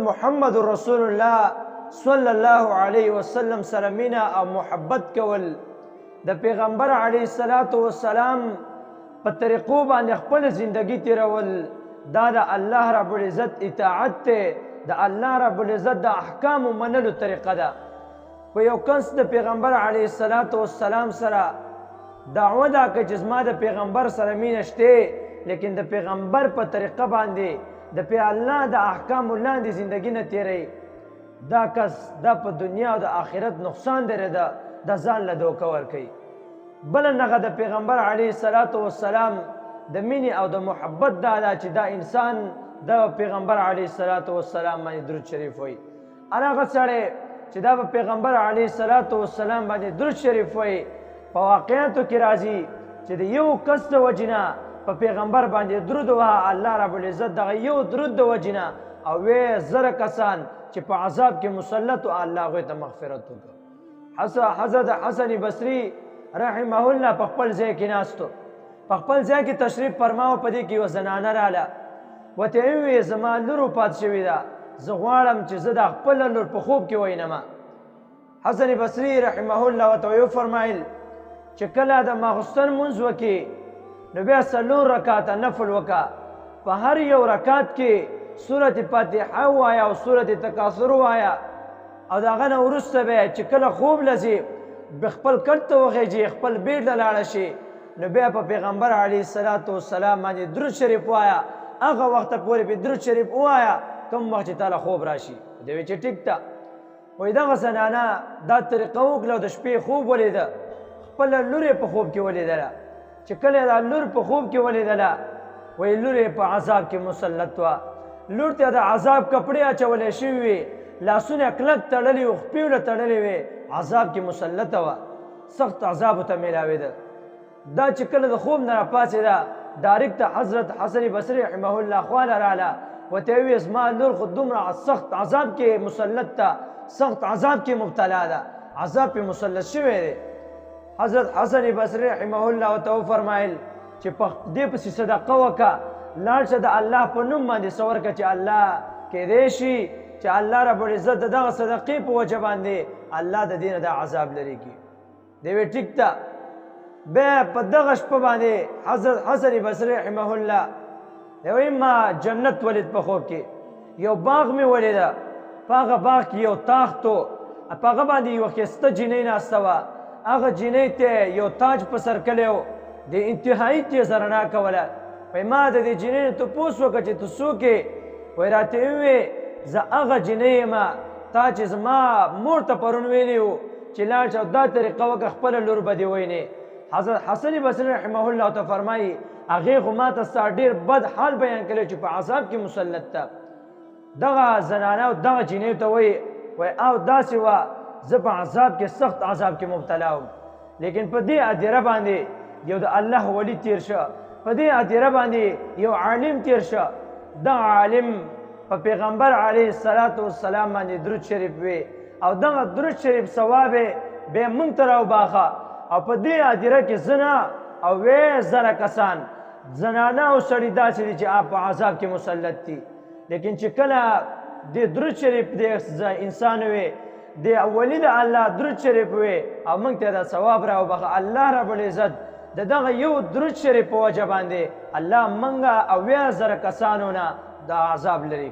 محمد رسول الله صلی الله علیه وسلم سره مینه او محبت کول د پیغمبر علیه الصلاة والسلام په طریقو باندې خپل زندگی تیرول دا د الله رب العزت اطاعت ته د الله رب العزت د احکام منلو طریقه ده په یو کس د پیغمبر علیه الصلاة والسلام سره دعوه دا که چې زما د پیغمبر سره مینه شته لیکن د پیغمبر په طریقه باندې د پی الله د احکام لاندې زندگی نه تیری دا کس دا په دنیا او د آخرت نقصان لري دا د ځان له دوکه ورکوي بل نغه د پیغمبر علیه الصلاة والسلام د مینې او د محبت دا چې دا انسان د پیغمبر علیه الصلاة والسلام باندې درود شریف وایي هغه سړی چې دا په پیغمبر علیه الصلاة والسلام باندې درود شریف وایي په واقعیتو کې راځي چې د یو کس د وجې نه په پیغمبر باندې درود ووهه الله رب العزت دغه یو درود د وجې نه او وې زره کسان چې په عذاب کې مسلط و الله هغوی ته مغفرت وکړه حضرت حسن بصري رحمه الله په خپل ځای کې ناستو په خپل ځای کې تشریف فرماوه په دې کې یوه زنانه راله ورته یې وویل زما لور وفات شوې ده زه غواړم چې زه د خپله لور په خوب کې وینمه حسن بصري رحمه الله ورته وفرمایل چې کله د ماخوستن لمونځ وکړې نو بیا 4 رکعاته نفل وکړه په هر یو رکعت کې سورت فاتحه ووایه او سورت تکاثر ووایه او د هغه نه وروسته به چې کله خوب لځي خپل کټ ته وخیږي خپل بیډ ته لاړه شي نو بیا په پیغمبر علیه الصلاة والسلام باندې درود شریف ووایه هغه وخته پورې به درود شریف ووایه کوم وخت چې تاله خوب راشي دی وی چې ټیک ده وایي دغه زنانه دا طریقه وکړه او د شپې خوب ولیده خپله لور یې په خوب کې ولیدله چې کله دا لور په خوب کې ولیدله وایي لور یې په عذاب کې مسلط وه لور ته د عذاب کپړې اچولی شوي وي لاسونه کلک تړلي وو خپې له تړلې وې عذاب کې مسلطه وه سخت عذابو ته میلاوېده دا چې کله د خوب نه راپاڅېده ډایرکټ ته حضرت حسن بصري رحمه الله خواله راله ورته یې وویل زما لور خو دومره سخت عذاب کې مسلط ده سخت عذاب کې مبتلا ده عذاب پې مسلط شوی دی حضرت حسن بصري رحمه الله ورته وفرمایل چې په دې پسې صدقه وکړه لاړ شه د الله په نوم باندې څه ورکړه چې الله کیدی شي چې الله رب العزت د دغه صدقې په وجه باندې الله د دې نه دا عذاب لرې کړي دی وی ټیک ده بیا په دغه شپه باندې حضرت حسن بصري رحمه الله دی وایي ما جنت ولید په خوب کې یو باغ مې ولیده په هغه باغ کې یو تاخت و په هغه باندې یوه ښایسته جینۍ ناسته وه هغه جینۍ ته یو تاج په سر کلی و د انتهایي تیز رڼا کوله وایي ما د دې جینۍ نه تپوس وکړه چې ته څوک یې وایي راته یې وویې زه هغه جینۍ یم تا چې زما مور ته پرون ویلي وو چې لاړ شه او دا طریقه وکړه خپله لور به دې وینې حضرت حسن بصري رحمه الله ته فرمایي هغې خو ما ته ستا ډېر بد حال بیان کړی چې په عذاب کې مسلط ده دغه زنانه او دغه جینۍ ته وایي او داسې وه زه په عذاب کې سخت عذاب کې مبتلا وم لیکن په دې هدیره باندې یو د الله ولی تیر شه په دې هدیره باندې یو عالم تیر شه دغه عالم په پیغمبر علیه الصلاة والسلام باندې درود شریف وی او دغه درود شریف ثواب به مونږ ته راوباخه او په دې هدیره کې زنه او وې زره کسان زنانه او سړي داسې دي چې په عذاب کې مسلط دي لیکن چې کله د درود شریف د انسان وي د اولی د الله درود شریف وي او موږ ته دا ثواب راوباخه الله رب العزت دغه یو درود شریف په وجه باندې الله موږ او 1000 کسانو نه دا عذاب لري.